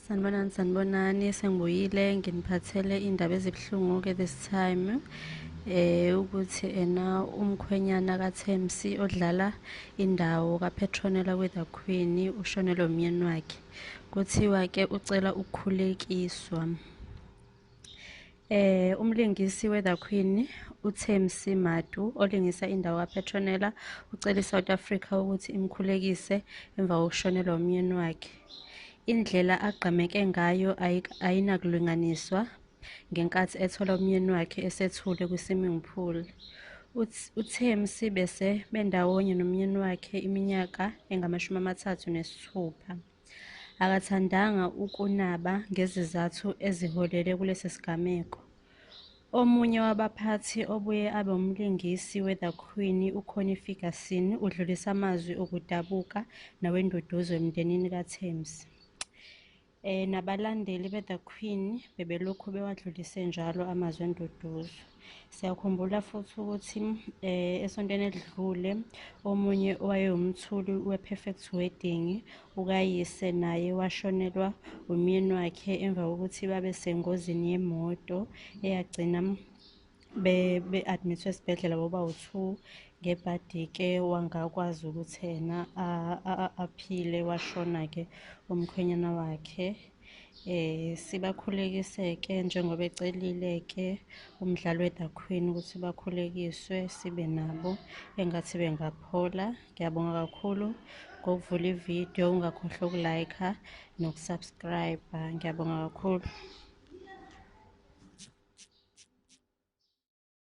Sanibonani, sengibuyile nginiphathele indaba ezibuhlungu-ke this time. Ukuthi umkhwenyana kaThemsi odlala indawo kaPetronella with the Queen ushonelwe umyeni wakhe. Kuthiwa-ke ucela ukukhulekiswa. Umlingisi we-The Queen uThemsi Matu olingisa indawo kaPetronella ucela iSouth Africa ukuthi imkhulekise emva kokushonelwa umyeni wakhe. Indlela agqameke ngayo ayinakulinganiswa ngenkathi ethola umyeni wakhe esethule kwi-swimming pool. uThemsi bese bendawonye nomyeni wakhe iminyaka engama-36. Akathandanga ukunaba ngezizathu eziholele kulesi sigameko. Omunye wabaphathi obuye abe umlingisi we-The Queen uConnie Ferguson udlulisa amazwi okudabuka nawenduduzo emndenini kaThemsi. Nabalandeli be-The Queen bebelokhu bewadlulise njalo amazwi enduduzo. Siyakhumbula futhi ukuthi esontweni elidlule omunye owayewumthuli we-Perfect Wedding ukayise naye washonelwa umyeni wakhe emva kokuthi babe sengozini yemoto eyagcina be-admithwe esibhedlela bobawu-2. Ngebhadi-ke wangakwazi ukuthi yena aphile, washona-ke umkhwenyana wakhe. Sibakhulekise-ke njengoba ecelile-ke umdlali we-The Queen ukuthi bakhulekiswe sibe nabo engathi bengaphola. Ngiyabonga kakhulu ngokuvula ividiyo, ungakhohlwa uku-like-a noku-subscribe. Ngiyabonga kakhulu.